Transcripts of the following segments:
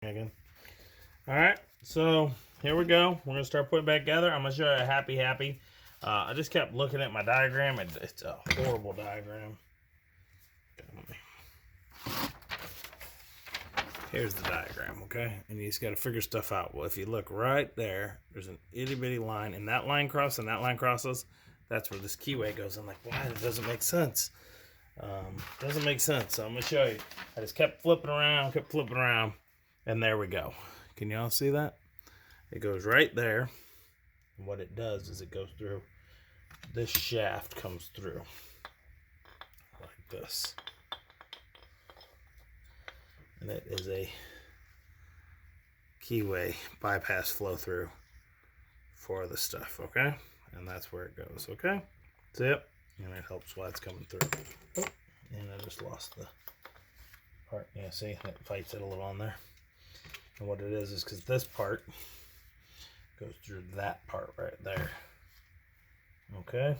Again. All right, so here we go. We're gonna start putting it back together. I'm gonna show you a happy. I just kept looking at my diagram, and it's a horrible diagram. Here's the diagram, okay? And you just got to figure stuff out. Well, if you look right there, there's an itty bitty line, and that line crosses, and that line crosses. That's where this keyway goes. I'm like, why? It doesn't make sense. Doesn't make sense. So I'm gonna show you. I just kept flipping around, and there we go. Can y'all see that? It goes right there. And what it does is it goes through. This shaft comes through like this. And it is a keyway bypass flow through for the stuff, okay? And that's where it goes, okay? See it? And it helps while it's coming through. Oh, and I just lost the part. Yeah, see? It fights it a little on there. And what it is because this part goes through that part right there. Okay?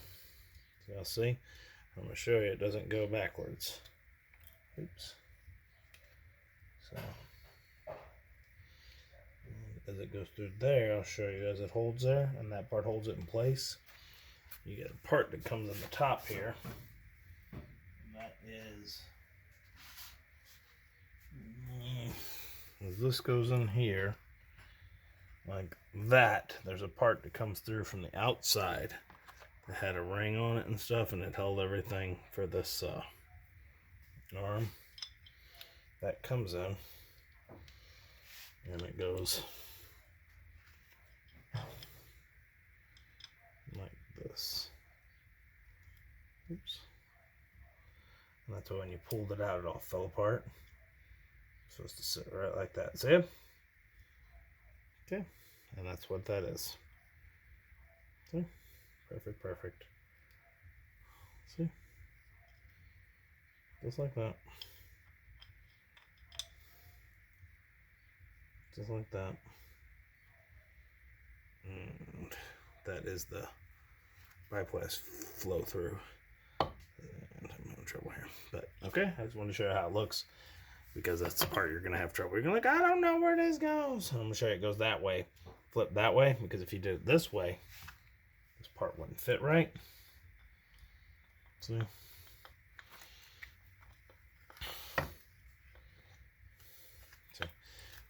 So y'all see? I'm going to show you it doesn't go backwards. Oops. So, as it goes through there, I'll show you as it holds there, and that part holds it in place. You get a part that comes on the top here, and that is, as this goes in here, like that, there's a part that comes through from the outside that had a ring on it and stuff, and it held everything for this arm. That comes in, and it goes like this. Oops. And that's why when you pulled it out, it all fell apart. It's supposed to sit right like that. See it? Okay. And that's what that is. See? Perfect, perfect. See? Just like that. Just like that. And that is the bypass flow through. And I'm having trouble here. But okay, I just wanted to show you how it looks, because that's the part you're gonna have trouble. You're gonna like, I don't know where this goes. And I'm gonna show you it goes that way. Flip that way, because if you did it this way, this part wouldn't fit right. See?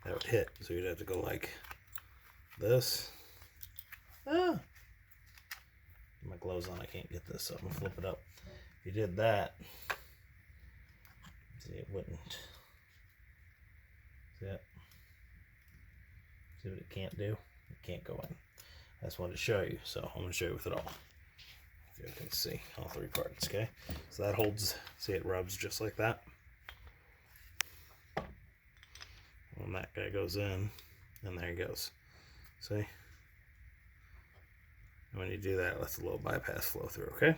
That would hit, so you'd have to go like this. Ah! My gloves on, I can't get this, so I'm gonna flip it up. If you did that, see, it wouldn't. See it? See what it can't do? It can't go in. I just wanted to show you, so I'm gonna show you with it all. If you can see all three parts, okay? So that holds, see, it rubs just like that. When that guy goes in, and there he goes. See? And when you do that, it lets a little bypass flow through, okay?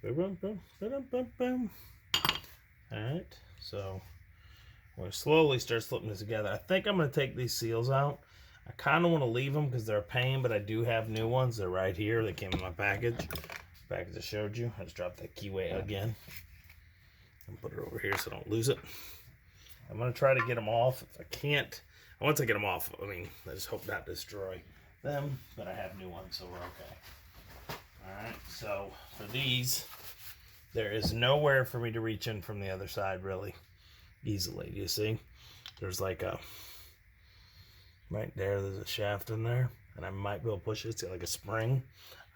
Boom, boom, boom, boom, boom, boom. Alright, so we're going to slowly start slipping this together. I think I'm going to take these seals out. I kind of want to leave them because they're a pain, but I do have new ones. They're right here. They came in my package. The package I showed you. I just dropped that keyway again. And put it over here so I don't lose it. I'm going to try to get them off. If I can't, once I get them off, I mean, I just hope not destroy them, but I have new ones, so we're okay. Alright, so for these, there is nowhere for me to reach in from the other side really easily. Do you see? There's like a, right there, there's a shaft in there, and I might be able to push it. It's got like a spring.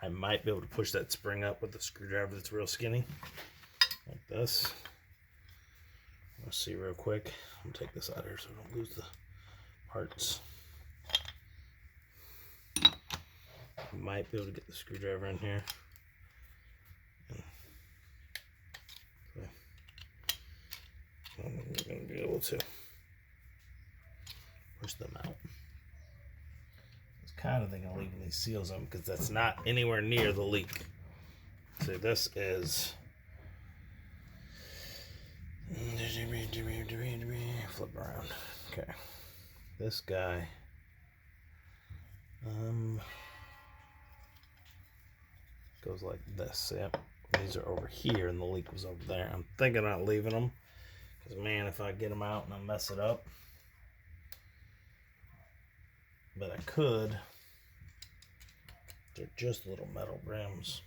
I might be able to push that spring up with a screwdriver that's real skinny, like this. Let's see real quick. I'm gonna take this out here so I don't lose the parts. Might be able to get the screwdriver in here. I'm going to be able to push them out. I was kind of thinking of leaving these seals on because that's not anywhere near the leak. See, this is, flip around. Okay, this guy, goes like this. Yep, these are over here, and the leak was over there. I'm thinking about leaving them because, man, if I get them out and I mess it up, but I could. They're just little metal rims.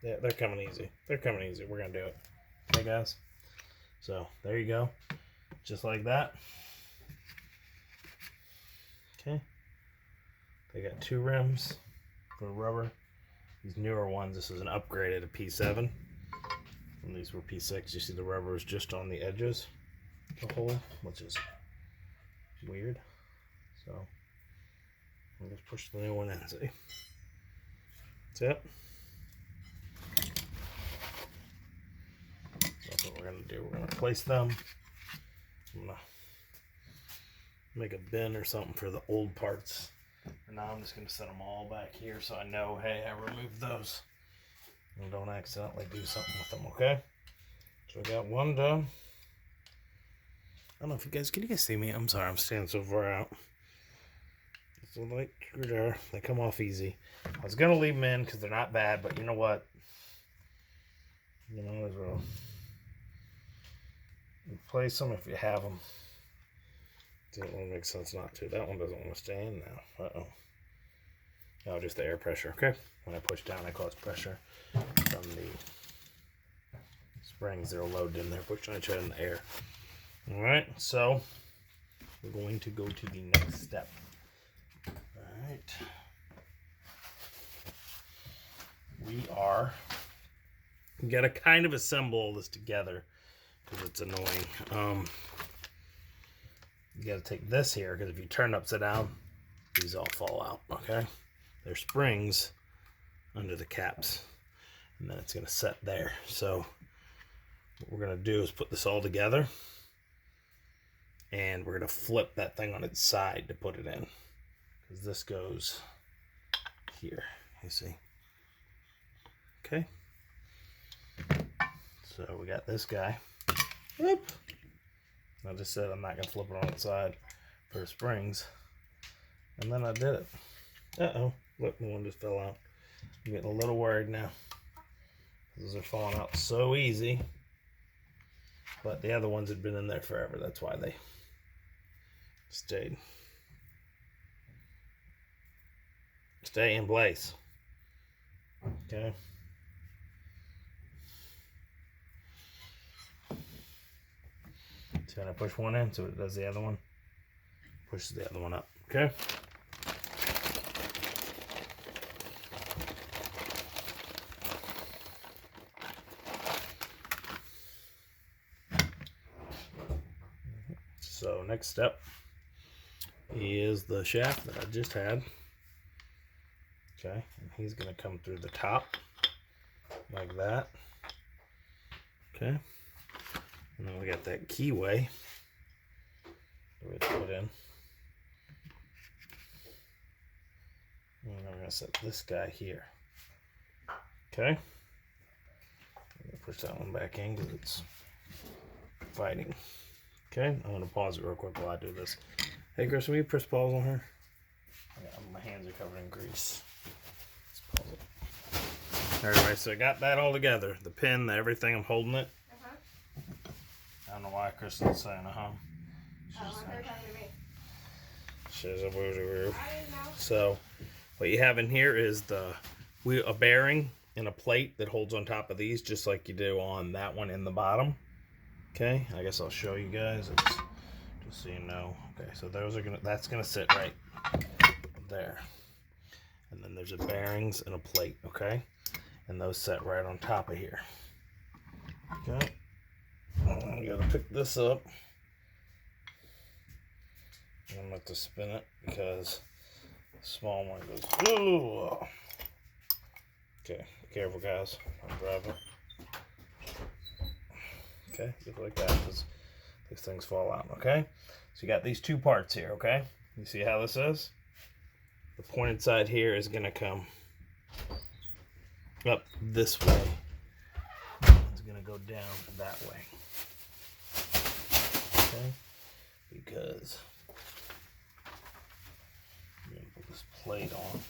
Yeah, they're coming easy. They're coming easy. We're gonna do it. Okay, guys. So there you go, just like that. Okay. They got 2 rims for rubber. These newer ones, this is an upgraded P7. And these were P6. You see the rubber is just on the edges, the hole, which is weird. So I'll just push the new one in, see? That's it. That's what we're gonna do. We're gonna place them. I'm gonna make a bin or something for the old parts. For now, I'm just gonna set them all back here so I know, hey, I removed those. And don't accidentally do something with them, okay? So we got one done. I don't know if can you guys see me? I'm sorry, I'm standing so far out. So like there, they come off easy. I was gonna leave them in because they're not bad, but you know what? You know as well. Replace them if you have them. Doesn't make sense not to. That one doesn't want to stay in now. Uh-oh. Oh, just the air pressure. Okay. When I push down, I cause pressure from the springs that are loaded in there, pushing each other in the air. All right. So we're going to go to the next step. All right. We got to kind of assemble this together because it's annoying. You got to take this here because if you turn upside down, these all fall out. Okay. There's springs under the caps, and then it's going to set there. So what we're going to do is put this all together, and we're going to flip that thing on its side to put it in, because this goes here, you see. Okay, so we got this guy. Whoop. I just said I'm not going to flip it on its side for the springs, and then I did it. Uh-oh. Look, the one just fell out. I'm getting a little worried now. Those are falling out so easy. But the other ones had been in there forever. That's why they stayed. Stay in place. Okay. So when I push one in, so it does the other one. Pushes the other one up. Okay. So next step is the shaft that I just had. Okay, and he's going to come through the top like that. Okay, and then we got that keyway that we put in. And we're going to set this guy here. Okay, I'm going to push that one back in because it's fighting. Okay, I'm going to pause it real quick while I do this. Hey, Chris, will you press pause on her? Yeah, my hands are covered in grease. Let's pause it. Alright, so I got that all together. The pin, everything, I'm holding it. I don't know why Kristen's saying She's a woo. So, what you have in here is a bearing and a plate that holds on top of these, just like you do on that one in the bottom. Okay, I guess I'll show you guys. Just so you know. Okay, so that's gonna sit right there, and then there's a bearings and a plate. Okay, and those set right on top of here. Okay, I gotta pick this up. I'm gonna have to spin it because the small one goes. Whoa. Okay, be careful, guys. I'm driving. Okay, just like that, because these things fall out. Okay, so you got these two parts here. Okay, you see how this is? The pointed side here is gonna come up this way. It's gonna go down that way. Okay, because I'm gonna put this plate on.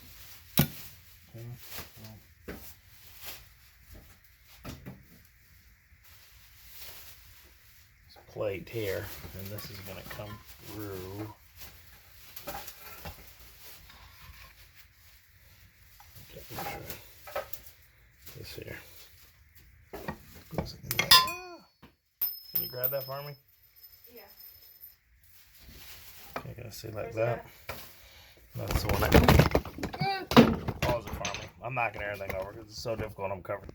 Okay. Plate here, and this is going to come through This here. Can you grab that for me? Yeah. Okay, gonna see like that. That's the one I can pause it for me. I'm knocking everything over because it's so difficult. I'm covered.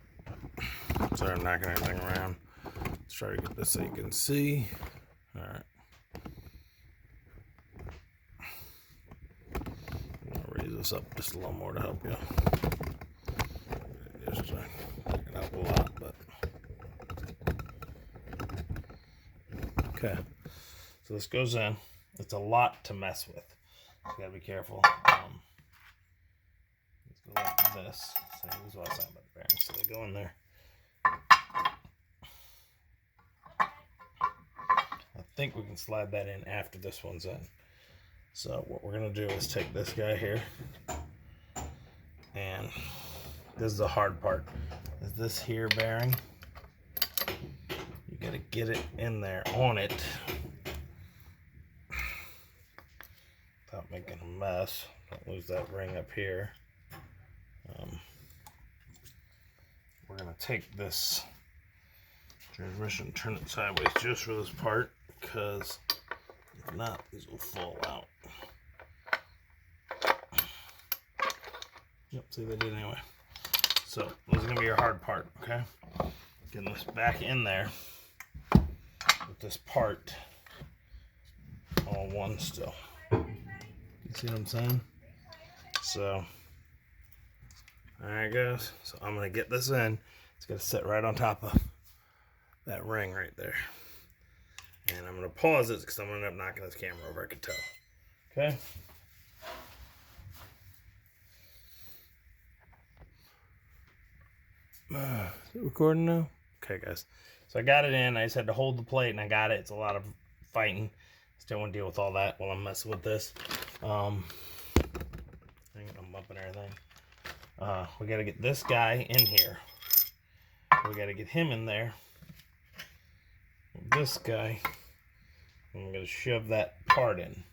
So I'm knocking everything around. Let's try to get this so you can see. All right. I'm gonna raise this up just a little more to help you. Just taking up a lot, but okay. So this goes in. It's a lot to mess with. You gotta be careful. Let's go like this. So this is what I was saying about the bearings. So they go in there. I think we can slide that in after this one's in. So what we're gonna do is take this guy here, and this is the hard part. Is this here bearing? You gotta get it in there on it without making a mess. Don't lose that ring up here. We're gonna take this transmission, turn it sideways just for this part, because if not, these will fall out. Yep, see, they did anyway. So this is gonna be your hard part, okay? Getting this back in there with this part all one still. You see what I'm saying? So, all right, guys. So I'm gonna get this in. It's gonna sit right on top of that ring right there. And I'm gonna pause it because I'm gonna end up knocking this camera over, I can tell. Okay? Is it recording now? Okay, guys. So I got it in. I just had to hold the plate and I got it. It's a lot of fighting. Still want to deal with all that while I'm messing with this. I'm bumping everything. We got to get this guy in here. We got to get him in there. This guy. And we're going to shove that part in.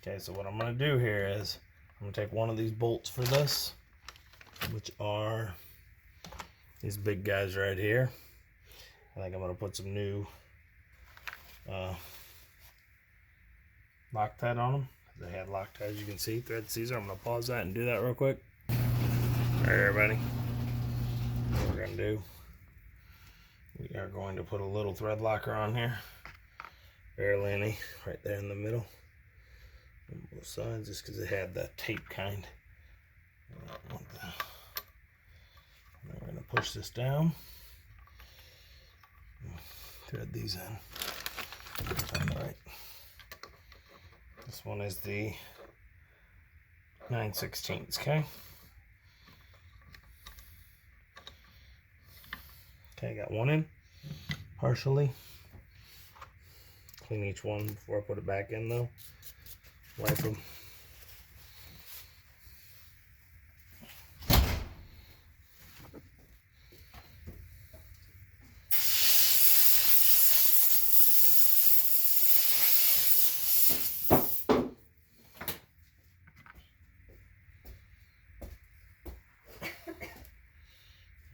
Okay, so what I'm going to do here is I'm going to take one of these bolts for this, which are these big guys right here. I think I'm going to put some new Loctite on them. They had Loctite, as you can see, thread Caesar. I'm going to pause that and do that real quick. All right, everybody. What we're going to do, we are going to put a little thread locker on here. Barely any, right there in the middle. On both sides, just because it had that tape kind. And then we're going to push this down. Thread these in. All right. This one is the 9/16, okay? Okay, got one in, partially. Clean each one before I put it back in though. Wipe them.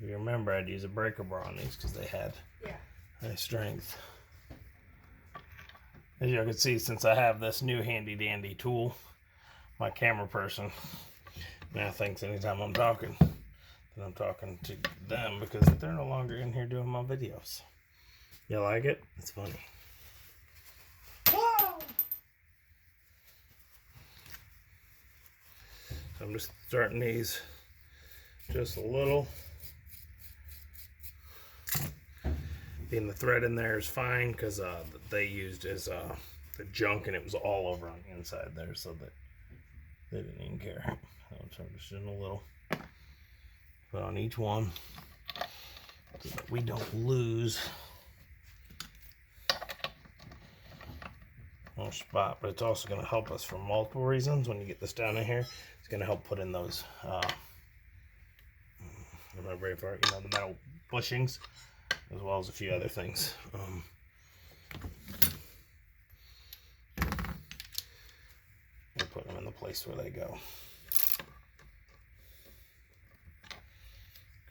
You remember I'd use a breaker bar on these because they had high strength. As you can see, since I have this new handy dandy tool, my camera person now thinks anytime I'm talking that I'm talking to them because they're no longer in here doing my videos. You like it? It's funny. Whoa! So I'm just starting these just a little. And the thread in there is fine because they used as the junk and it was all over on the inside there, so that they didn't even care. So I'm just doing a little put on each one so that we don't lose our spot. But it's also going to help us for multiple reasons. When you get this down in here, it's going to help put in those the metal bushings, as well as a few other things. place where they go.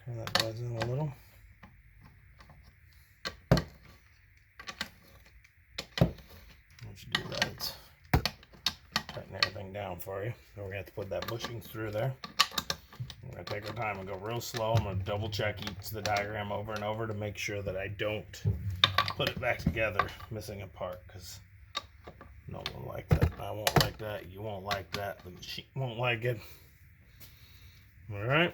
Turn that guys in a little. Once you do that, it's tighten everything down for you. Then we're gonna have to put that bushing through there. We're gonna take our time and go real slow. I'm gonna double check the diagram over and over to make sure that I don't put it back together missing a part, because no one will like that. I won't like that. You won't like that. The machine won't like it. All right.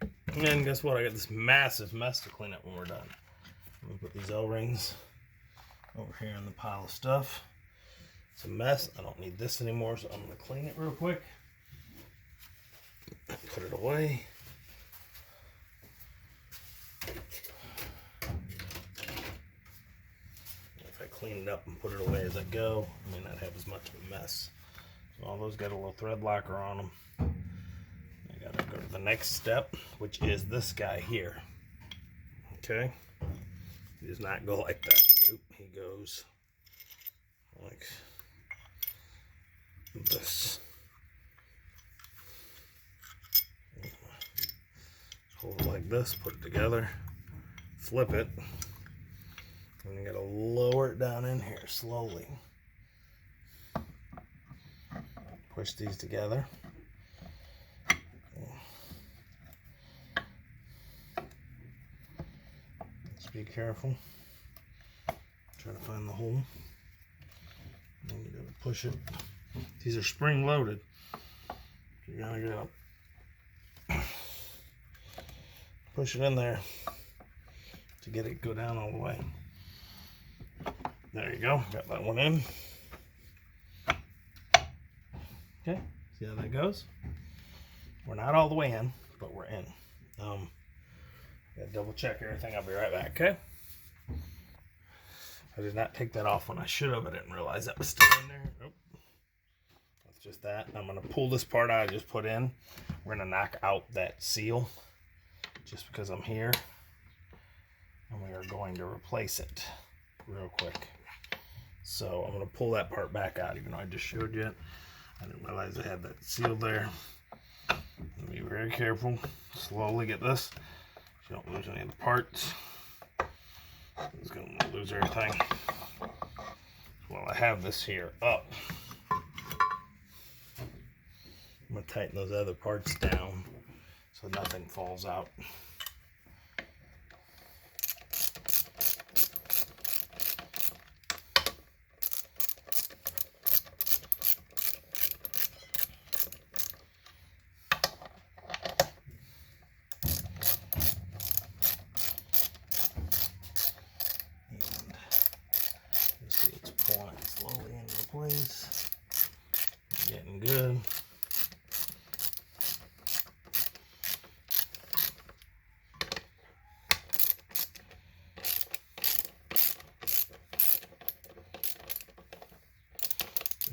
And then guess what? I got this massive mess to clean up when we're done. I'm gonna put these O-rings over here in the pile of stuff. It's a mess. I don't need this anymore, so I'm gonna clean it real quick. Put it away. If I clean it up and put it away as I go, I may not have as much of a mess. So all those got a little thread locker on them. I gotta go to the next step, which is this guy here. Okay, he does not go like that. Oop, he goes like this. Hold it like this, put it together, flip it, and you gotta lower it down in here slowly. Push these together. Just be careful. Try to find the hole. And you gotta push it. These are spring loaded. You gotta push it in there to get it go down all the way. There you go. Got that one in. Okay, see how that goes? We're not all the way in, but we're in. Gotta double check everything. I'll be right back, okay? I did not take that off when I should have. I didn't realize that was still in there. Nope. That's just that. I'm gonna pull this part out I just put in. We're gonna knock out that seal just because I'm here. And we are going to replace it real quick. So I'm gonna pull that part back out, even though I just showed you it. I didn't realize I had that seal there. Be very careful. Slowly get this. So you don't lose any of the parts. It's gonna lose everything. While I have this here up, I'm gonna tighten those other parts down so nothing falls out. Slowly into place. Getting good.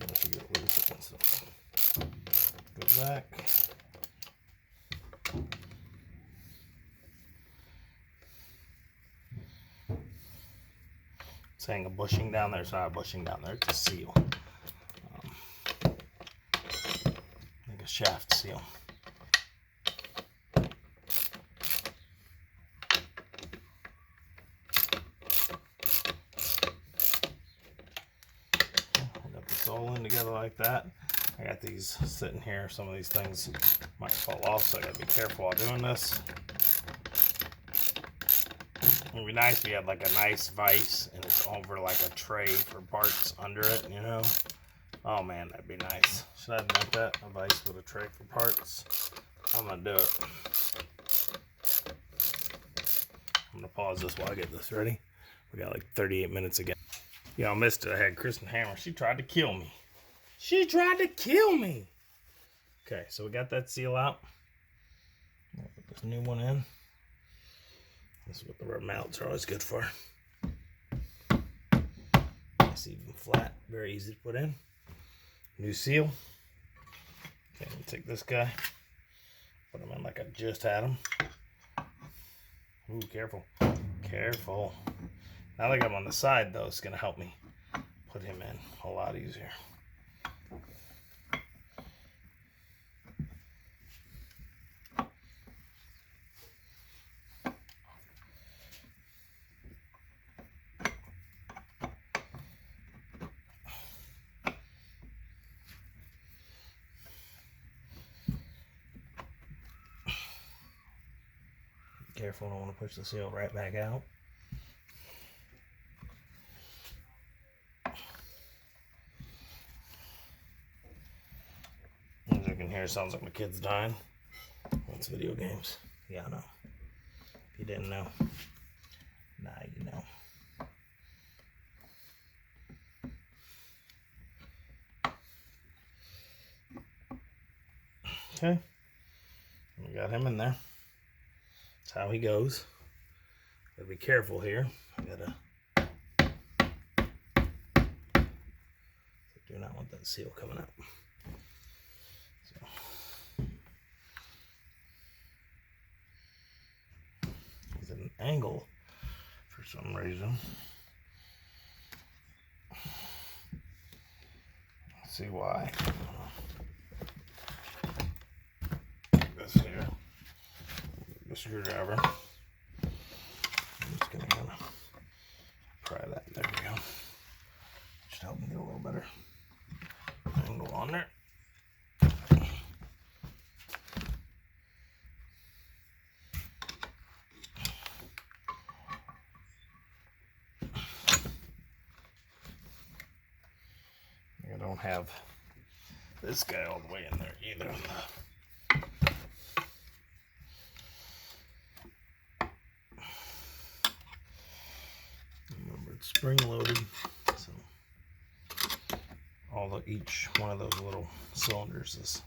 Once you get loose, so go back. Saying a bushing down there, it's not a bushing down there, it's a seal. Like a shaft seal. I got this all in together like that. I got these sitting here. Some of these things might fall off, so I gotta be careful while doing this. It'd be nice if you had like a nice vise and it's over like a tray for parts under it, you know? Oh man, that'd be nice. Should I make that a vise with a tray for parts? I'm gonna do it. I'm gonna pause this while I get this ready. We got like 38 minutes again. Y'all missed it. I had Kristen Hammer. She tried to kill me. She tried to kill me. Okay, so we got that seal out. I'll put this new one in. This is what the rubber mounts are always good for. Nice, even flat, very easy to put in. New seal. Okay, I'm gonna take this guy, put him in like I just had him. Ooh, careful, careful. Now that I got him on the side though, it's gonna help me put him in a lot easier. careful. I don't want to push the seal right back out. As you can hear, it sounds like my kid's dying. It's video games. Yeah, I know. If you didn't know, now you know. Okay, we got him in there. That's how he goes. Gotta be careful here. I gotta. Do not want that seal coming out. So, he's at an angle for some reason. Let's see why. This here, the screwdriver. I'm just gonna kind of pry that. There we go. Should help me get a little better angle on there. I don't have this guy all the way in there either. Remember, it's spring loaded, so each one of those little cylinders is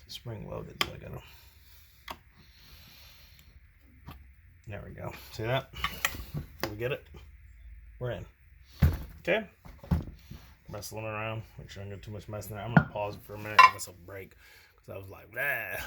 spring loaded. So I gotta. There we go. See that? Did we get it? We're in. Okay. Messing around. Make sure I don't get too much mess in there. I'm gonna pause it for a minute. Give myself a break because I was like, nah.